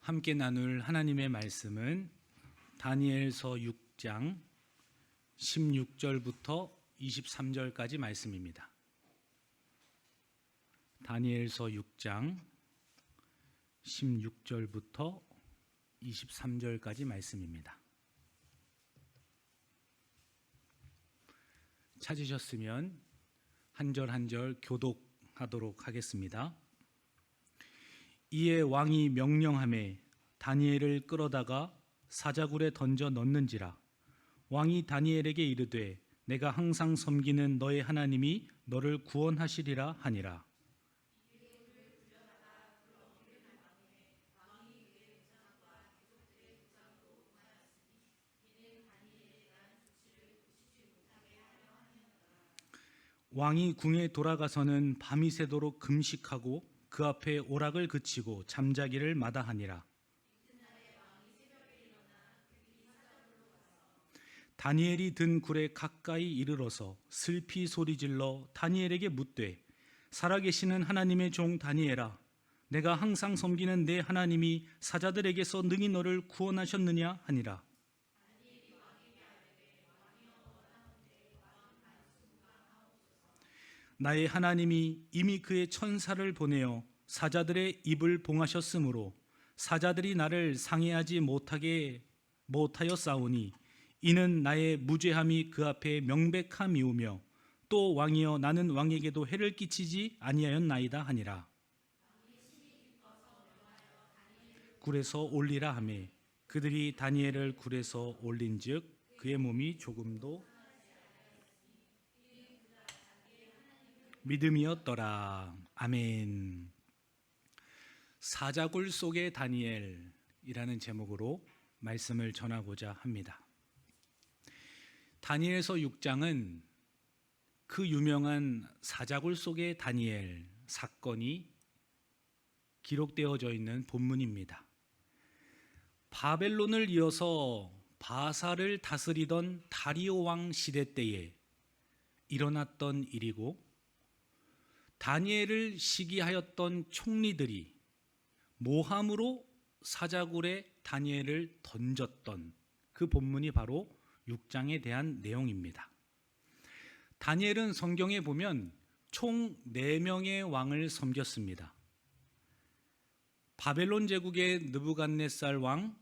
함께 나눌 하나님의 말씀은 다니엘서 6장 16절부터 23절까지 말씀입니다. 다니엘서 6장 16절부터 23절까지 말씀입니다. 찾으셨으면 한 절 한 절 교독하도록 하겠습니다. 이에 왕이 명령하매 다니엘을 끌어다가 사자굴에 던져 넣는지라. 왕이 다니엘에게 이르되 내가 항상 섬기는 너의 하나님이 너를 구원하시리라 하니라. 왕이 궁에 돌아가서는 밤이 새도록 금식하고 그 앞에 오락을 그치고 잠자기를 마다하니라. 다니엘이 든 굴에 가까이 이르러서 슬피 소리질러 다니엘에게 묻되 살아계시는 하나님의 종 다니엘아, 내가 항상 섬기는 내 하나님이 사자들에게서 능히 너를 구원하셨느냐 하니라. 나의 하나님이 이미 그의 천사를 보내어 사자들의 입을 봉하셨으므로 사자들이 나를 상해하지 못하였사오니 이는 나의 무죄함이 그 앞에 명백함이오며 또 왕이여 나는 왕에게도 해를 끼치지 아니하였나이다 하니라. 굴에서 올리라 하매 그들이 다니엘을 굴에서 올린즉 그의 몸이 조금도 믿음이었더라. 아멘. 사자굴 속의 다니엘이라는 제목으로 말씀을 전하고자 합니다. 다니엘서 6장은 그 유명한 사자굴 속의 다니엘 사건이 기록되어져 있는 본문입니다. 바벨론을 이어서 바사를 다스리던 다리오 왕 시대 때에 일어났던 일이고, 다니엘을 시기하였던 총리들이 모함으로 사자굴에 다니엘을 던졌던 그 본문이 바로 6장에 대한 내용입니다. 다니엘은 성경에 보면 총 4명의 왕을 섬겼습니다. 바벨론 제국의 느부갓네살 왕,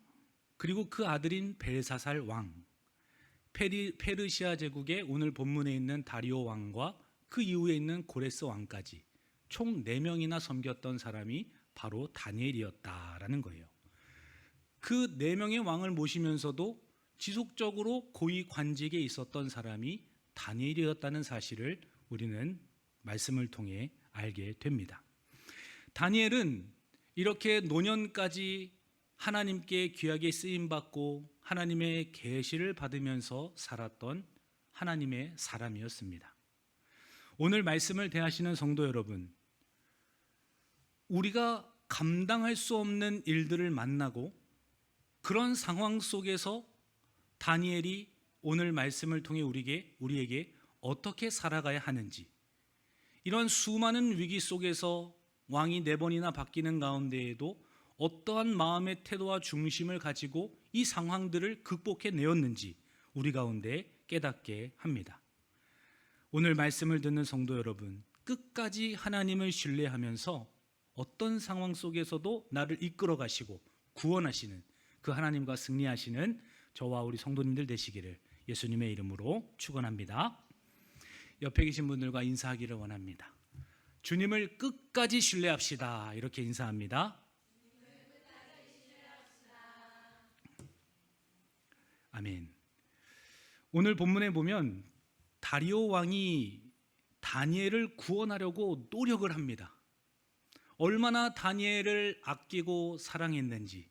그리고 그 아들인 벨사살 왕, 페르시아 제국의 오늘 본문에 있는 다리오 왕과 그 이후에 있는 고레스 왕까지 총 4명이나 섬겼던 사람이 바로 다니엘이었다라는 거예요. 그 4명의 왕을 모시면서도 지속적으로 고위 관직에 있었던 사람이 다니엘이었다는 사실을 우리는 말씀을 통해 알게 됩니다. 다니엘은 이렇게 노년까지 하나님께 귀하게 쓰임받고 하나님의 계시를 받으면서 살았던 하나님의 사람이었습니다. 오늘 말씀을 대하시는 성도 여러분, 우리가 감당할 수 없는 일들을 만나고 그런 상황 속에서 다니엘이 오늘 말씀을 통해 우리에게 어떻게 살아가야 하는지, 이런 수많은 위기 속에서 왕이 4번이나 바뀌는 가운데에도 어떠한 마음의 태도와 중심을 가지고 이 상황들을 극복해 내었는지 우리 가운데 깨닫게 합니다. 오늘 말씀을 듣는 성도 여러분, 끝까지 하나님을 신뢰하면서 어떤 상황 속에서도 나를 이끌어 가시고 구원하시는 그 하나님과 승리하시는 저와 우리 성도님들 되시기를 예수님의 이름으로 축원합니다. 옆에 계신 분들과 인사하기를 원합니다. 주님을 끝까지 신뢰합시다. 이렇게 인사합니다. 아멘. 오늘 본문에 보면 다리오 왕이 다니엘을 구원하려고 노력을 합니다. 얼마나 다니엘을 아끼고 사랑했는지,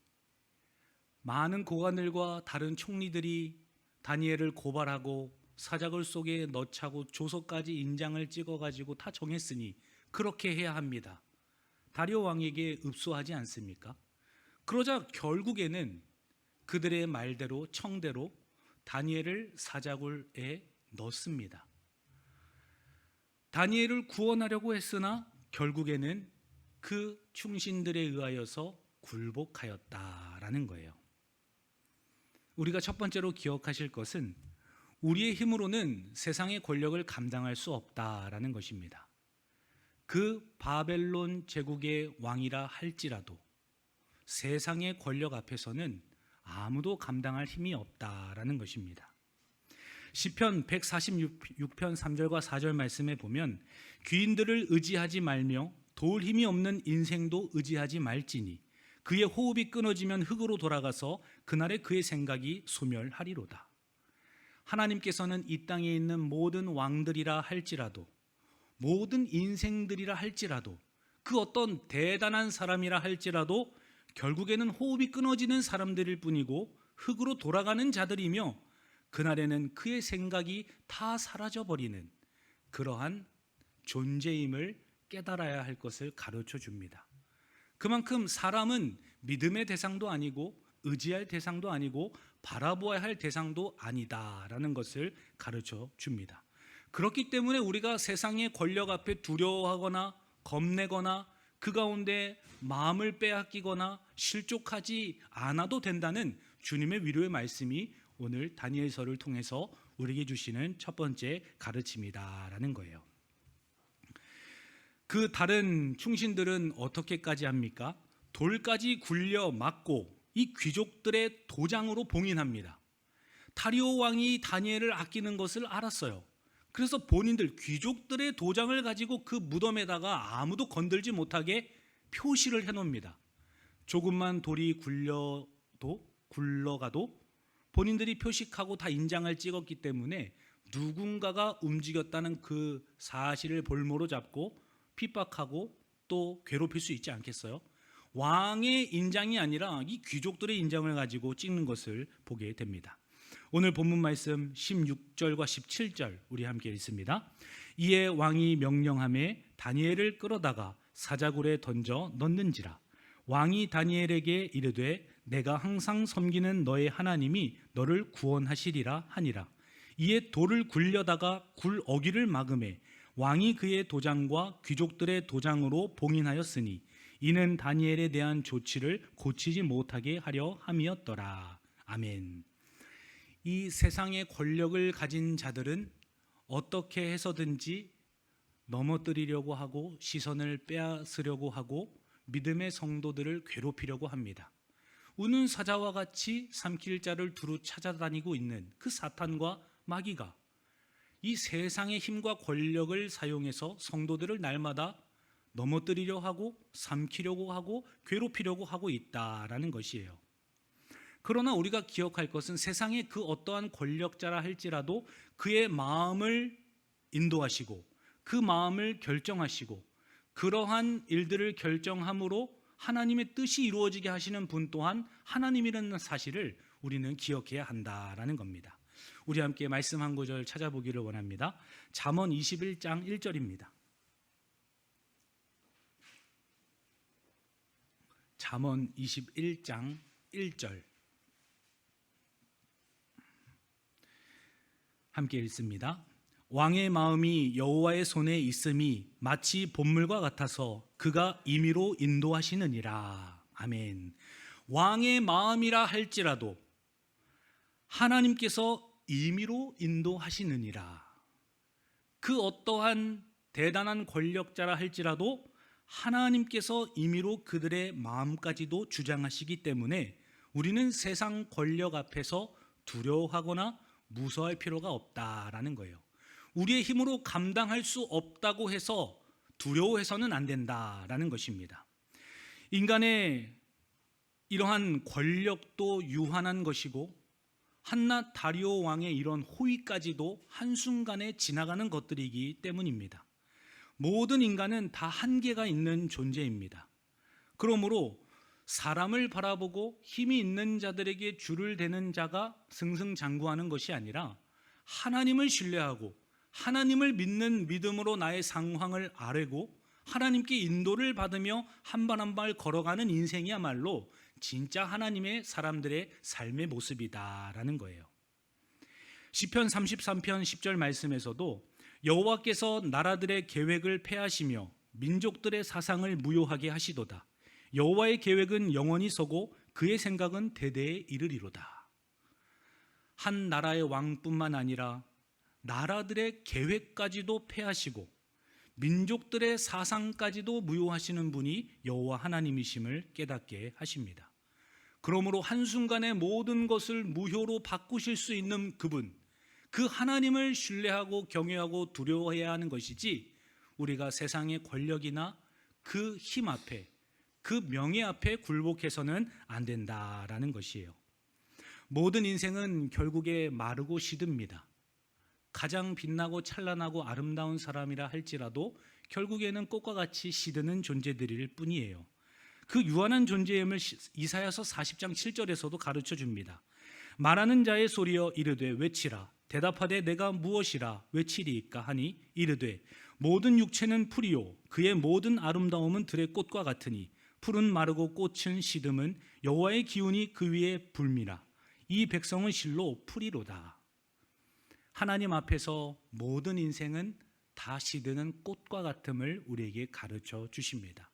많은 고관들과 다른 총리들이 다니엘을 고발하고 사자굴 속에 넣자고 조서까지 인장을 찍어가지고 다 정했으니 그렇게 해야 합니다. 다리오 왕에게 읍소하지 않습니까? 그러자 결국에는 그들의 말대로 청대로 다니엘을 사자굴에 넣습니다. 다니엘을 구원하려고 했으나 결국에는 그 충신들에 의하여서 굴복하였다라는 거예요. 우리가 첫 번째로 기억하실 것은 우리의 힘으로는 세상의 권력을 감당할 수 없다라는 것입니다. 그 바벨론 제국의 왕이라 할지라도 세상의 권력 앞에서는 아무도 감당할 힘이 없다라는 것입니다. 시편 146편 3절과 4절 말씀에 보면 귀인들을 의지하지 말며 도울 힘이 없는 인생도 의지하지 말지니 그의 호흡이 끊어지면 흙으로 돌아가서 그날에 그의 생각이 소멸하리로다. 하나님께서는 이 땅에 있는 모든 왕들이라 할지라도 모든 인생들이라 할지라도 그 어떤 대단한 사람이라 할지라도 결국에는 호흡이 끊어지는 사람들일 뿐이고 흙으로 돌아가는 자들이며 그날에는 그의 생각이 다 사라져버리는 그러한 존재임을 깨달아야 할 것을 가르쳐 줍니다. 그만큼 사람은 믿음의 대상도 아니고 의지할 대상도 아니고 바라보아야 할 대상도 아니다라는 것을 가르쳐 줍니다. 그렇기 때문에 우리가 세상의 권력 앞에 두려워하거나 겁내거나 그 가운데 마음을 빼앗기거나 실족하지 않아도 된다는 주님의 위로의 말씀이 오늘 다니엘서를 통해서 우리에게 주시는 첫 번째 가르침이다라는 거예요. 그 다른 충신들은 어떻게까지 합니까? 돌까지 굴려 맞고 이 귀족들의 도장으로 봉인합니다. 다리오 왕이 다니엘을 아끼는 것을 알았어요. 그래서 본인들 귀족들의 도장을 가지고 그 무덤에다가 아무도 건들지 못하게 표시를 해놓습니다. 조금만 돌이 굴러가도 본인들이 표식하고 다 인장을 찍었기 때문에 누군가가 움직였다는 그 사실을 볼모로 잡고 핍박하고 또 괴롭힐 수 있지 않겠어요? 왕의 인장이 아니라 이 귀족들의 인장을 가지고 찍는 것을 보게 됩니다. 오늘 본문 말씀 16절과 17절 우리 함께 읽습니다. 이에 왕이 명령하매 다니엘을 끌어다가 사자굴에 던져 넣는지라. 왕이 다니엘에게 이르되 내가 항상 섬기는 너의 하나님이 너를 구원하시리라 하니라. 이에 돌을 굴려다가 굴 어귀를 막음에 왕이 그의 도장과 귀족들의 도장으로 봉인하였으니 이는 다니엘에 대한 조치를 고치지 못하게 하려 함이었더라. 아멘. 이 세상의 권력을 가진 자들은 어떻게 해서든지 넘어뜨리려고 하고 시선을 빼앗으려고 하고 믿음의 성도들을 괴롭히려고 합니다. 우는 사자와 같이 삼킬 자를 두루 찾아다니고 있는 그 사탄과 마귀가 이 세상의 힘과 권력을 사용해서 성도들을 날마다 넘어뜨리려 하고 삼키려고 하고 괴롭히려고 하고 있다라는 것이에요. 그러나 우리가 기억할 것은 세상의 그 어떠한 권력자라 할지라도 그의 마음을 인도하시고 그 마음을 결정하시고 그러한 일들을 결정함으로 하나님의 뜻이 이루어지게 하시는 분 또한 하나님이라는 사실을 우리는 기억해야 한다라는 겁니다. 우리 함께 말씀 한 구절 찾아보기를 원합니다. 잠언 21장 1절입니다. 잠언 21장 1절 함께 읽습니다. 왕의 마음이 여호와의 손에 있음이 마치 봇물과 같아서 그가 임의로 인도하시느니라. 아멘. 왕의 마음이라 할지라도 하나님께서 임의로 인도하시느니라. 그 어떠한 대단한 권력자라 할지라도 하나님께서 임의로 그들의 마음까지도 주장하시기 때문에 우리는 세상 권력 앞에서 두려워하거나 무서워할 필요가 없다라는 거예요. 우리의 힘으로 감당할 수 없다고 해서 두려워해서는 안 된다라는 것입니다. 인간의 이러한 권력도 유한한 것이고 한낱 다리오 왕의 이런 호의까지도 한순간에 지나가는 것들이기 때문입니다. 모든 인간은 다 한계가 있는 존재입니다. 그러므로 사람을 바라보고 힘이 있는 자들에게 줄을 대는 자가 승승장구하는 것이 아니라 하나님을 신뢰하고 하나님을 믿는 믿음으로 나의 상황을 아뢰고 하나님께 인도를 받으며 한 발 한 발 걸어가는 인생이야말로 진짜 하나님의 사람들의 삶의 모습이다라는 거예요. 시편 33편 10절 말씀에서도 여호와께서 나라들의 계획을 폐하시며 민족들의 사상을 무효하게 하시도다. 여호와의 계획은 영원히 서고 그의 생각은 대대에 이르리로다. 한 나라의 왕뿐만 아니라 나라들의 계획까지도 폐하시고 민족들의 사상까지도 무효하시는 분이 여호와 하나님이심을 깨닫게 하십니다. 그러므로 한순간에 모든 것을 무효로 바꾸실 수 있는 그분, 그 하나님을 신뢰하고 경외하고 두려워해야 하는 것이지, 우리가 세상의 권력이나 그 힘 앞에, 그 명예 앞에 굴복해서는 안 된다라는 것이에요. 모든 인생은 결국에 마르고 시듭니다. 가장 빛나고 찬란하고 아름다운 사람이라 할지라도 결국에는 꽃과 같이 시드는 존재들일 뿐이에요. 그 유한한 존재임을 이사야서 40장 7절에서도 가르쳐 줍니다. 말하는 자의 소리여 이르되 외치라. 대답하되 내가 무엇이라 외치리이까 하니 이르되 모든 육체는 풀이요 그의 모든 아름다움은 들의 꽃과 같으니 풀은 마르고 꽃은 시듬은 여호와의 기운이 그 위에 불미라. 이 백성은 실로 풀이로다. 하나님 앞에서 모든 인생은 다 시드는 꽃과 같음을 우리에게 가르쳐 주십니다.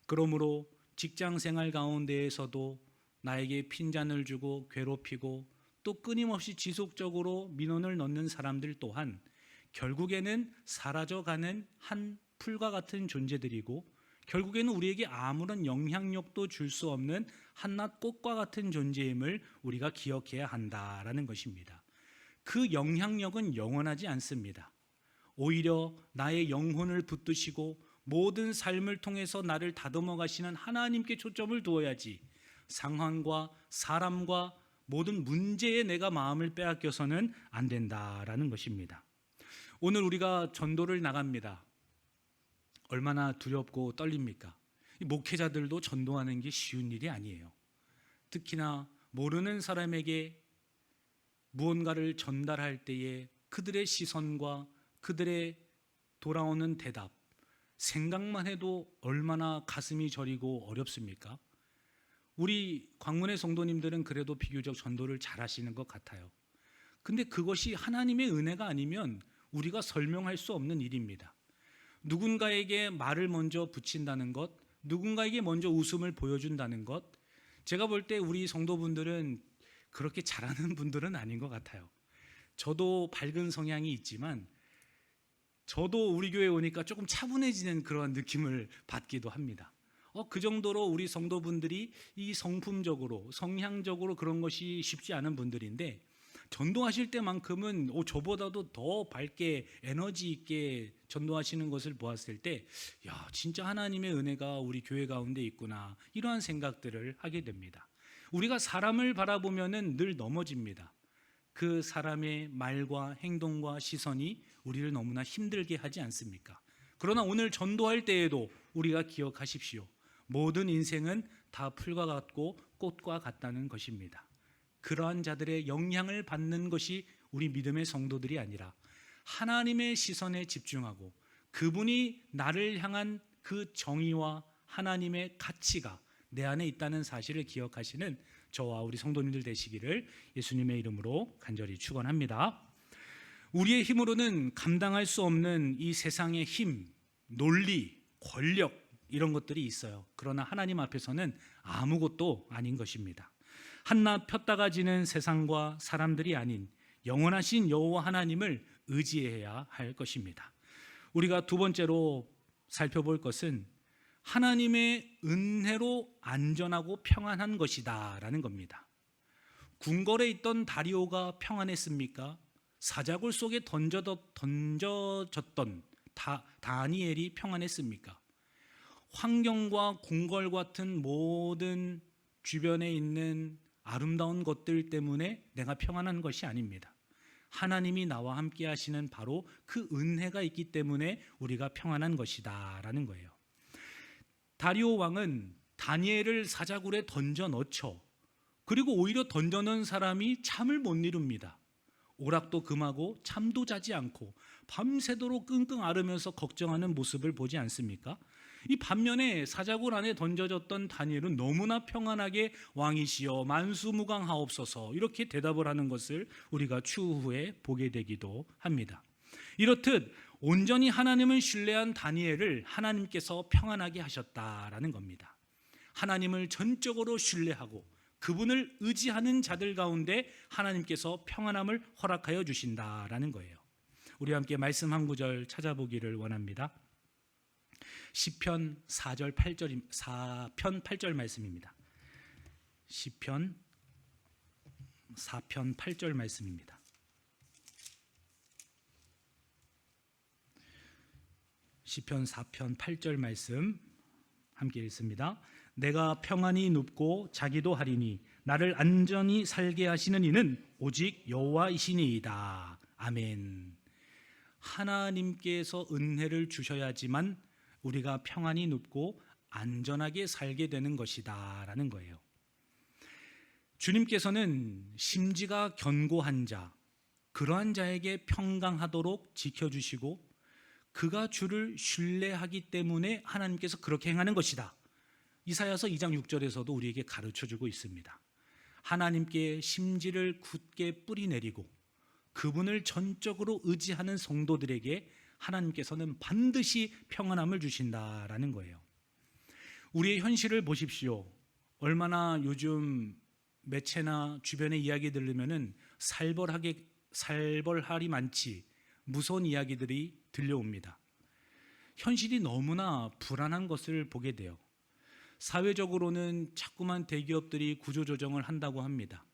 그러므로 직장 생활 가운데에서도 나에게 핀잔을 주고 괴롭히고 또 끊임없이 지속적으로 민원을 넣는 사람들 또한 결국에는 사라져가는 한 풀과 같은 존재들이고, 결국에는 우리에게 아무런 영향력도 줄 수 없는 한낱 꽃과 같은 존재임을 우리가 기억해야 한다라는 것입니다. 그 영향력은 영원하지 않습니다. 오히려 나의 영혼을 붙드시고 모든 삶을 통해서 나를 다듬어 가시는 하나님께 초점을 두어야지, 상황과 사람과 모든 문제에 내가 마음을 빼앗겨서는 안 된다라는 것입니다. 오늘 우리가 전도를 나갑니다. 얼마나 두렵고 떨립니까? 목회자들도 전도하는 게 쉬운 일이 아니에요. 특히나 모르는 사람에게 무언가를 전달할 때에 그들의 시선과 그들의 돌아오는 대답, 생각만 해도 얼마나 가슴이 저리고 어렵습니까? 우리 광문의 성도님들은 그래도 비교적 전도를 잘 하시는 것 같아요. 근데 그것이 하나님의 은혜가 아니면 우리가 설명할 수 없는 일입니다. 누군가에게 말을 먼저 붙인다는 것, 누군가에게 먼저 웃음을 보여준다는 것, 제가 볼 때 우리 성도분들은 그렇게 잘하는 분들은 아닌 것 같아요. 저도 밝은 성향이 있지만 저도 우리 교회에 오니까 조금 차분해지는 그런 느낌을 받기도 합니다. 그 정도로 우리 성도분들이 이 성품적으로, 성향적으로 그런 것이 쉽지 않은 분들인데, 전도하실 때만큼은 저보다도 더 밝게 에너지 있게 전도하시는 것을 보았을 때, 야, 진짜 하나님의 은혜가 우리 교회 가운데 있구나, 이러한 생각들을 하게 됩니다. 우리가 사람을 바라보면은 늘 넘어집니다. 그 사람의 말과 행동과 시선이 우리를 너무나 힘들게 하지 않습니까? 그러나 오늘 전도할 때에도 우리가 기억하십시오. 모든 인생은 다 풀과 같고 꽃과 같다는 것입니다. 그러한 자들의 영향을 받는 것이 우리 믿음의 성도들이 아니라 하나님의 시선에 집중하고 그분이 나를 향한 그 정의와 하나님의 가치가 내 안에 있다는 사실을 기억하시는 저와 우리 성도님들 되시기를 예수님의 이름으로 간절히 축원합니다. 우리의 힘으로는 감당할 수 없는 이 세상의 힘, 논리, 권력, 이런 것들이 있어요. 그러나 하나님 앞에서는 아무것도 아닌 것입니다. 한낱 폈다가 지는 세상과 사람들이 아닌 영원하신 여호와 하나님을 의지해야 할 것입니다. 우리가 두 번째로 살펴볼 것은 하나님의 은혜로 안전하고 평안한 것이다 라는 겁니다. 궁궐에 있던 다리오가 평안했습니까? 사자굴 속에 던져졌던 다니엘이 평안했습니까? 환경과 궁궐 같은 모든 주변에 있는 아름다운 것들 때문에 내가 평안한 것이 아닙니다. 하나님이 나와 함께 하시는 바로 그 은혜가 있기 때문에 우리가 평안한 것이다 라는 거예요. 다리오 왕은 다니엘을 사자굴에 던져 넣죠. 그리고 오히려 던져 넣은 사람이 잠을 못 이룹니다. 오락도 금하고 잠도 자지 않고 밤새도록 끙끙 앓으면서 걱정하는 모습을 보지 않습니까? 이 반면에 사자굴 안에 던져졌던 다니엘은 너무나 평안하게 왕이시여 만수무강하옵소서 이렇게 대답을 하는 것을 우리가 추후에 보게 되기도 합니다. 이렇듯 온전히 하나님을 신뢰한 다니엘을 하나님께서 평안하게 하셨다라는 겁니다. 하나님을 전적으로 신뢰하고 그분을 의지하는 자들 가운데 하나님께서 평안함을 허락하여 주신다라는 거예요. 우리 함께 말씀 한 구절 찾아보기를 원합니다. 시편 4편 8절 말씀입니다. 시편 4편 8절 말씀입니다. 시편 4편 8절 말씀 함께 읽습니다. 내가 평안히 눕고 자기도 하리니 나를 안전히 살게 하시는 이는 오직 여호와이시니이다. 아멘. 하나님께서 은혜를 주셔야지만 우리가 평안히 눕고 안전하게 살게 되는 것이다 라는 거예요. 주님께서는 심지가 견고한 자, 그러한 자에게 평강하도록 지켜주시고 그가 주를 신뢰하기 때문에 하나님께서 그렇게 행하는 것이다. 이사야서 2장 6절에서도 우리에게 가르쳐주고 있습니다. 하나님께 심지를 굳게 뿌리내리고 그분을 전적으로 의지하는 성도들에게 하나님께서는 반드시 평안함을 주신다라는 거예요. 우리의 현실을 보십시오. 얼마나 요즘 매체나 주변의 이야기 들으면은 살벌할이 많지 무서운 이야기들이 들려옵니다. 현실이 너무나 불안한 것을 보게 돼요. 사회적으로는 자꾸만 대기업들이 구조조정을 한다고 합니다.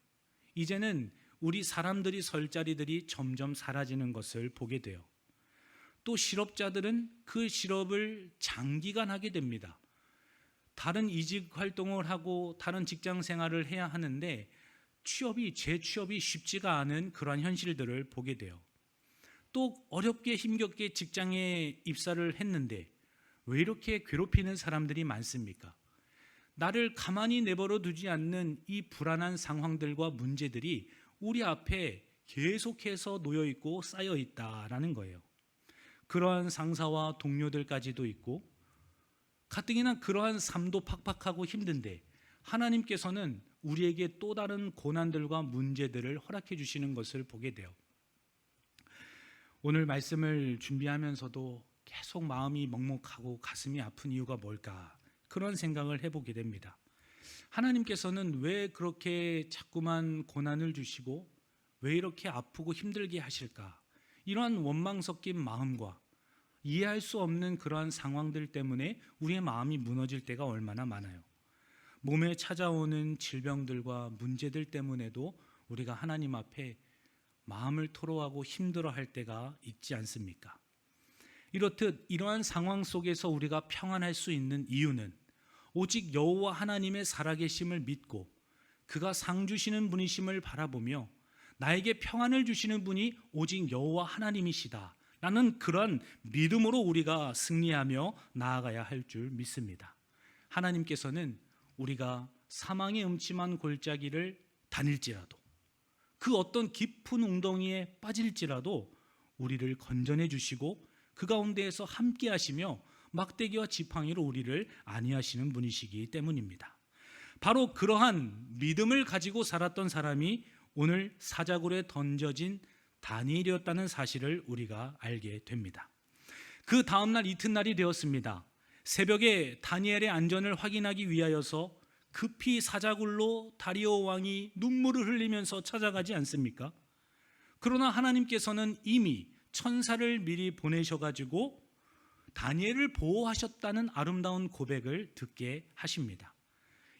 이제는 우리 사람들이 설 자리들이 점점 사라지는 것을 보게 돼요. 또 실업자들은 그 실업을 장기간 하게 됩니다. 다른 이직 활동을 하고 다른 직장 생활을 해야 하는데 재취업이 쉽지가 않은 그러한 현실들을 보게 돼요. 또 어렵게 힘겹게 직장에 입사를 했는데 왜 이렇게 괴롭히는 사람들이 많습니까? 나를 가만히 내버려 두지 않는 이 불안한 상황들과 문제들이 우리 앞에 계속해서 놓여 있고 쌓여 있다라는 거예요. 그러한 상사와 동료들까지도 있고 가뜩이나 그러한 삶도 팍팍하고 힘든데 하나님께서는 우리에게 또 다른 고난들과 문제들을 허락해 주시는 것을 보게 돼요. 오늘 말씀을 준비하면서도 계속 마음이 먹먹하고 가슴이 아픈 이유가 뭘까? 그런 생각을 해보게 됩니다. 하나님께서는 왜 그렇게 자꾸만 고난을 주시고 왜 이렇게 아프고 힘들게 하실까? 이러한 원망 섞인 마음과 이해할 수 없는 그러한 상황들 때문에 우리의 마음이 무너질 때가 얼마나 많아요. 몸에 찾아오는 질병들과 문제들 때문에도 우리가 하나님 앞에 마음을 토로하고 힘들어할 때가 있지 않습니까? 이렇듯 이러한 상황 속에서 우리가 평안할 수 있는 이유는 오직 여호와 하나님의 살아계심을 믿고 그가 상 주시는 분이심을 바라보며 나에게 평안을 주시는 분이 오직 여호와 하나님이시다 라는 그런 믿음으로 우리가 승리하며 나아가야 할 줄 믿습니다. 하나님께서는 우리가 사망의 음침한 골짜기를 다닐지라도 그 어떤 깊은 웅덩이에 빠질지라도 우리를 건져내 주시고 그 가운데에서 함께 하시며 막대기와 지팡이로 우리를 안위하시는 분이시기 때문입니다. 바로 그러한 믿음을 가지고 살았던 사람이 오늘 사자굴에 던져진 다니엘이었다는 사실을 우리가 알게 됩니다. 그 다음날 이튿날이 되었습니다. 새벽에 다니엘의 안전을 확인하기 위하여서 급히 사자굴로 다리오 왕이 눈물을 흘리면서 찾아가지 않습니까? 그러나 하나님께서는 이미 천사를 미리 보내셔가지고 다니엘을 보호하셨다는 아름다운 고백을 듣게 하십니다.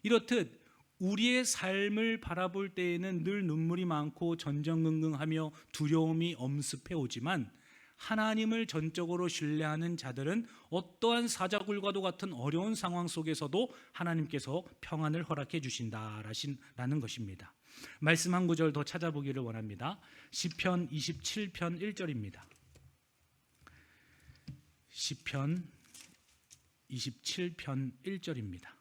이렇듯 우리의 삶을 바라볼 때에는 늘 눈물이 많고 전전긍긍하며 두려움이 엄습해 오지만 하나님을 전적으로 신뢰하는 자들은 어떠한 사자굴과도 같은 어려운 상황 속에서도 하나님께서 평안을 허락해 주신다라는 것입니다. 말씀 한 구절 더 찾아보기를 원합니다. 시편 27편 1절입니다. 시편 27편 1절입니다.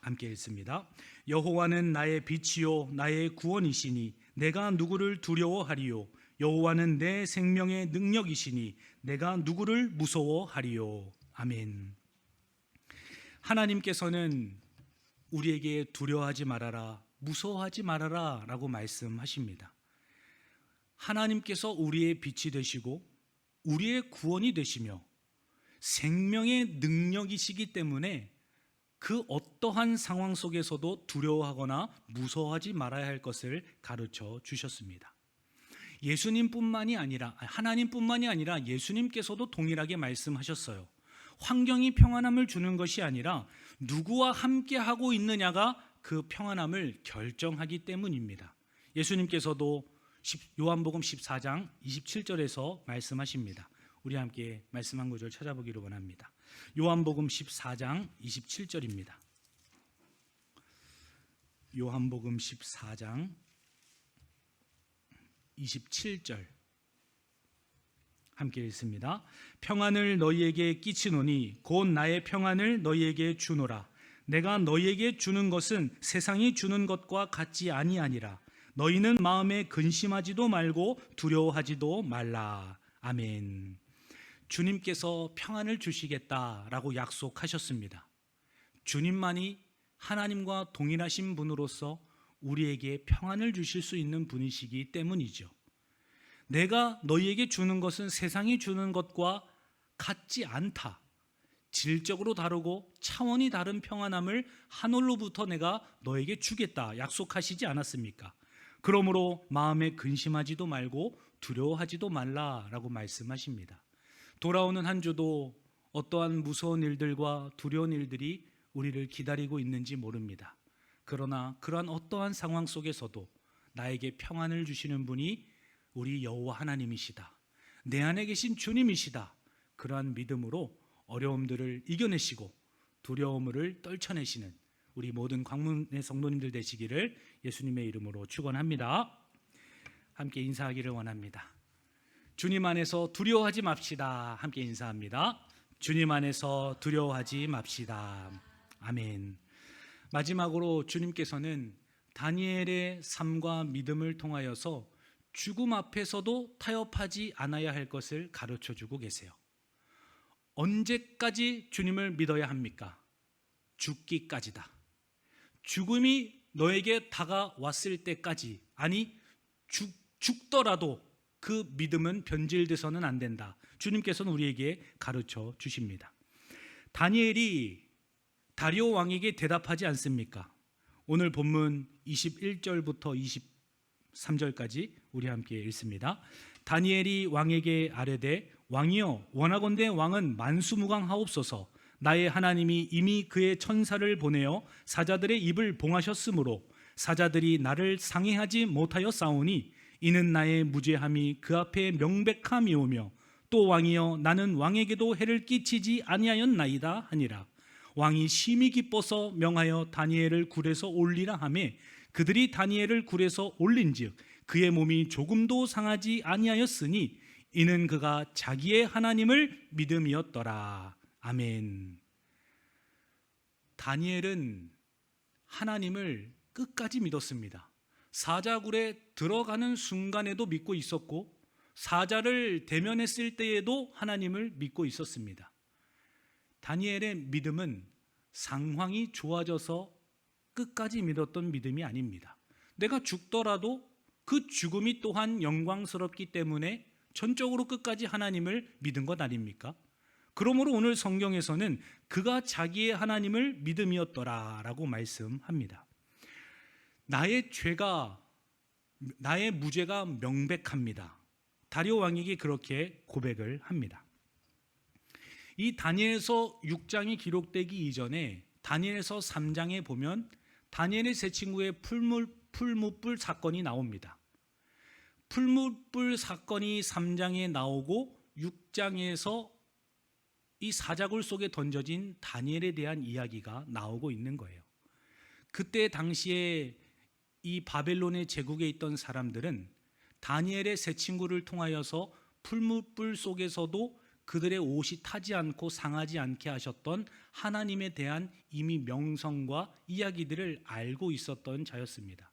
함께 읽습니다. 여호와는 나의 빛이요 나의 구원이시니 내가 누구를 두려워하리요? 여호와는 내 생명의 능력이시니 내가 누구를 무서워하리요? 아멘. 하나님께서는 우리에게 두려워하지 말아라, 무서워하지 말아라 라고 말씀하십니다. 하나님께서 우리의 빛이 되시고 우리의 구원이 되시며 생명의 능력이시기 때문에 그 어떠한 상황 속에서도 두려워하거나 무서워하지 말아야 할 것을 가르쳐 주셨습니다. 예수님뿐만이 아니라 하나님뿐만이 아니라 예수님께서도 동일하게 말씀하셨어요. 환경이 평안함을 주는 것이 아니라 누구와 함께 하고 있느냐가 그 평안함을 결정하기 때문입니다. 예수님께서도 요한복음 14장 27절에서 말씀하십니다. 우리 함께 말씀 한 구절 찾아보기를 원합니다. 요한복음 14장 27절입니다. 요한복음 14장 27절 함께 읽습니다. 평안을 너희에게 끼치노니 곧 나의 평안을 너희에게 주노라. 내가 너희에게 주는 것은 세상이 주는 것과 같지 아니하니라. 너희는 마음에 근심하지도 말고 두려워하지도 말라. 아멘. 주님께서 평안을 주시겠다라고 약속하셨습니다. 주님만이 하나님과 동일하신 분으로서 우리에게 평안을 주실 수 있는 분이시기 때문이죠. 내가 너희에게 주는 것은 세상이 주는 것과 같지 않다. 질적으로 다르고 차원이 다른 평안함을 하늘로부터 내가 너에게 주겠다 약속하시지 않았습니까? 그러므로 마음에 근심하지도 말고 두려워하지도 말라라고 말씀하십니다. 돌아오는 한 주도 어떠한 무서운 일들과 두려운 일들이 우리를 기다리고 있는지 모릅니다. 그러나 그러한 어떠한 상황 속에서도 나에게 평안을 주시는 분이 우리 여호와 하나님이시다. 내 안에 계신 주님이시다. 그러한 믿음으로 어려움들을 이겨내시고 두려움을 떨쳐내시는 우리 모든 광문의 성도님들 되시기를 예수님의 이름으로 축원합니다. 함께 인사하기를 원합니다. 주님 안에서 두려워하지 맙시다. 함께 인사합니다. 주님 안에서 두려워하지 맙시다. 아멘. 마지막으로 주님께서는 다니엘의 삶과 믿음을 통하여서 죽음 앞에서도 타협하지 않아야 할 것을 가르쳐주고 계세요. 언제까지 주님을 믿어야 합니까? 죽기까지다. 죽음이 너에게 다가왔을 때까지, 아니 죽더라도 그 믿음은 변질돼서는 안 된다. 주님께서는 우리에게 가르쳐 주십니다. 다니엘이 다리오 왕에게 대답하지 않습니까? 오늘 본문 21절부터 23절까지 우리 함께 읽습니다. 다니엘이 왕에게 아뢰되 왕이여 원하건대 왕은 만수무강하옵소서. 나의 하나님이 이미 그의 천사를 보내어 사자들의 입을 봉하셨으므로 사자들이 나를 상해하지 못하여 싸우니 이는 나의 무죄함이 그 앞에 명백함이오며 또 왕이여 나는 왕에게도 해를 끼치지 아니하였나이다 하니라. 왕이 심히 기뻐서 명하여 다니엘을 굴에서 올리라 하매 그들이 다니엘을 굴에서 올린즉 그의 몸이 조금도 상하지 아니하였으니 이는 그가 자기의 하나님을 믿음이었더라. 아멘. 다니엘은 하나님을 끝까지 믿었습니다. 사자굴에 들어가는 순간에도 믿고 있었고 사자를 대면했을 때에도 하나님을 믿고 있었습니다. 다니엘의 믿음은 상황이 좋아져서 끝까지 믿었던 믿음이 아닙니다. 내가 죽더라도 그 죽음이 또한 영광스럽기 때문에 전적으로 끝까지 하나님을 믿은 것 아닙니까? 그러므로 오늘 성경에서는 그가 자기의 하나님을 믿음이었더라라고 말씀합니다. 나의 무죄가 명백합니다. 다리오 왕에게 그렇게 고백을 합니다. 이 다니엘서 6장이 기록되기 이전에 다니엘서 3장에 보면 다니엘의 세 친구의 풀무불 사건이 나옵니다. 풀무불 사건이 3장에 나오고 6장에서 이 사자굴 속에 던져진 다니엘에 대한 이야기가 나오고 있는 거예요. 그때 당시에 이 바벨론의 제국에 있던 사람들은 다니엘의 세 친구를 통하여서 풀무불 속에서도 그들의 옷이 타지 않고 상하지 않게 하셨던 하나님에 대한 이미 명성과 이야기들을 알고 있었던 자였습니다.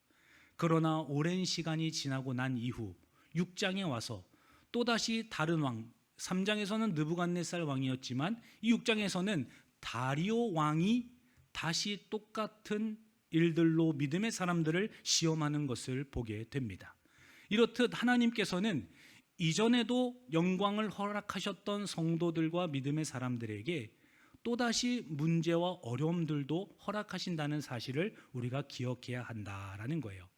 그러나 오랜 시간이 지나고 난 이후 6장에 와서 또다시 다른 왕, 3장에서는 느부갓네살 왕이었지만 이 6장에서는 다리오 왕이 다시 똑같은 일들로 믿음의 사람들을 시험하는 것을 보게 됩니다. 이렇듯 하나님께서는 이전에도 영광을 허락하셨던 성도들과 믿음의 사람들에게 또다시 문제와 어려움들도 허락하신다는 사실을 우리가 기억해야 한다라는 거예요.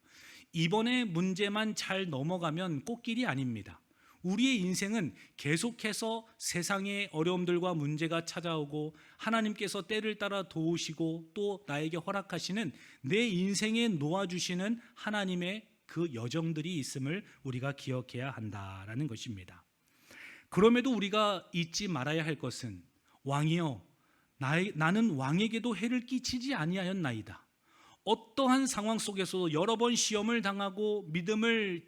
이번에 문제만 잘 넘어가면 꽃길이 아닙니다. 우리의 인생은 계속해서 세상의 어려움들과 문제가 찾아오고 하나님께서 때를 따라 도우시고 또 나에게 허락하시는 내 인생에 놓아주시는 하나님의 그 여정들이 있음을 우리가 기억해야 한다라는 것입니다. 그럼에도 우리가 잊지 말아야 할 것은 왕이여 나는 왕에게도 해를 끼치지 아니하였나이다. 어떠한 상황 속에서도 여러 번 시험을 당하고 믿음을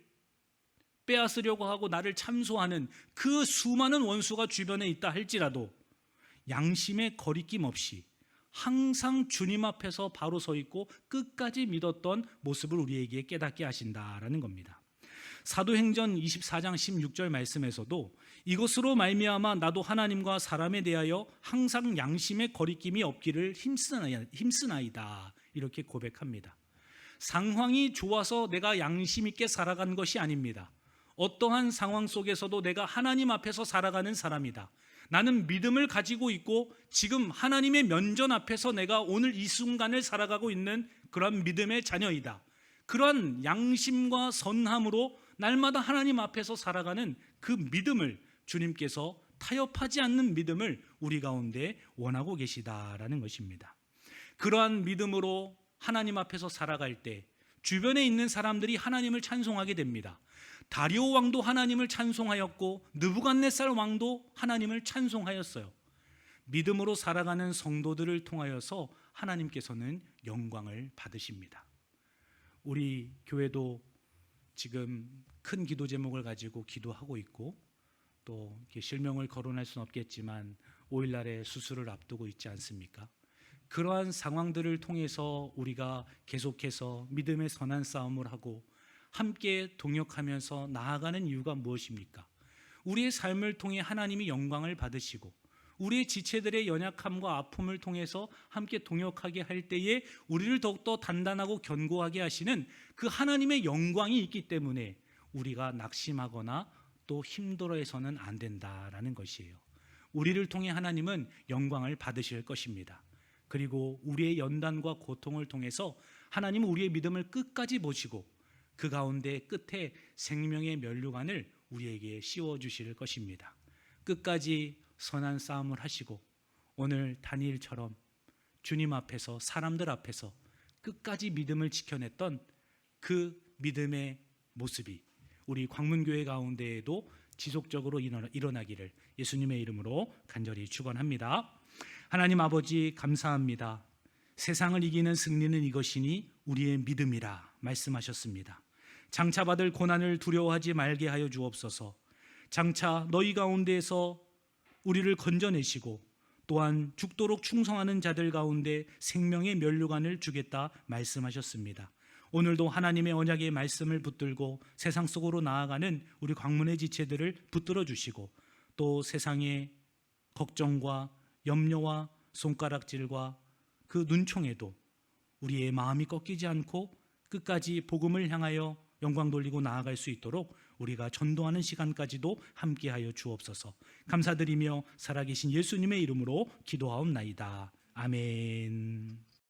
빼앗으려고 하고 나를 참소하는 그 수많은 원수가 주변에 있다 할지라도 양심의 거리낌 없이 항상 주님 앞에서 바로 서 있고 끝까지 믿었던 모습을 우리에게 깨닫게 하신다라는 겁니다. 사도행전 24장 16절 말씀에서도 이것으로 말미암아 나도 하나님과 사람에 대하여 항상 양심의 거리낌이 없기를 힘쓰나이다 이렇게 고백합니다. 상황이 좋아서 내가 양심 있게 살아간 것이 아닙니다. 어떠한 상황 속에서도 내가 하나님 앞에서 살아가는 사람이다. 나는 믿음을 가지고 있고 지금 하나님의 면전 앞에서 내가 오늘 이 순간을 살아가고 있는 그런 믿음의 자녀이다. 그런 양심과 선함으로 날마다 하나님 앞에서 살아가는 그 믿음을 주님께서 타협하지 않는 믿음을 우리 가운데 원하고 계시다라는 것입니다. 그러한 믿음으로 하나님 앞에서 살아갈 때 주변에 있는 사람들이 하나님을 찬송하게 됩니다. 다리오 왕도 하나님을 찬송하였고 느부갓네살 왕도 하나님을 찬송하였어요. 믿음으로 살아가는 성도들을 통하여서 하나님께서는 영광을 받으십니다. 우리 교회도 지금 큰 기도 제목을 가지고 기도하고 있고 또 이렇게 실명을 거론할 수는 없겠지만 5일날에 수술을 앞두고 있지 않습니까? 그러한 상황들을 통해서 우리가 계속해서 믿음의 선한 싸움을 하고 함께 동역하면서 나아가는 이유가 무엇입니까? 우리의 삶을 통해 하나님이 영광을 받으시고 우리의 지체들의 연약함과 아픔을 통해서 함께 동역하게 할 때에 우리를 더욱더 단단하고 견고하게 하시는 그 하나님의 영광이 있기 때문에 우리가 낙심하거나 또 힘들어해서는 안 된다라는 것이에요. 우리를 통해 하나님은 영광을 받으실 것입니다. 그리고 우리의 연단과 고통을 통해서 하나님은 우리의 믿음을 끝까지 보시고 그 가운데 끝에 생명의 면류관을 우리에게 씌워주실 것입니다. 끝까지 선한 싸움을 하시고 오늘 다니엘처럼 주님 앞에서 사람들 앞에서 끝까지 믿음을 지켜냈던 그 믿음의 모습이 우리 광문교회 가운데에도 지속적으로 일어나기를 예수님의 이름으로 간절히 축원합니다. 하나님 아버지 감사합니다. 세상을 이기는 승리는 이것이니 우리의 믿음이라 말씀하셨습니다. 장차 받을 고난을 두려워하지 말게 하여 주옵소서. 장차 너희 가운데에서 우리를 건져내시고 또한 죽도록 충성하는 자들 가운데 생명의 면류관을 주겠다 말씀하셨습니다. 오늘도 하나님의 언약의 말씀을 붙들고 세상 속으로 나아가는 우리 광문의 지체들을 붙들어 주시고 또 세상의 걱정과 염려와 손가락질과 그 눈총에도 우리의 마음이 꺾이지 않고 끝까지 복음을 향하여 영광 돌리고 나아갈 수 있도록 우리가 전도하는 시간까지도 함께하여 주옵소서. 감사드리며 살아계신 예수님의 이름으로 기도하옵나이다. 아멘.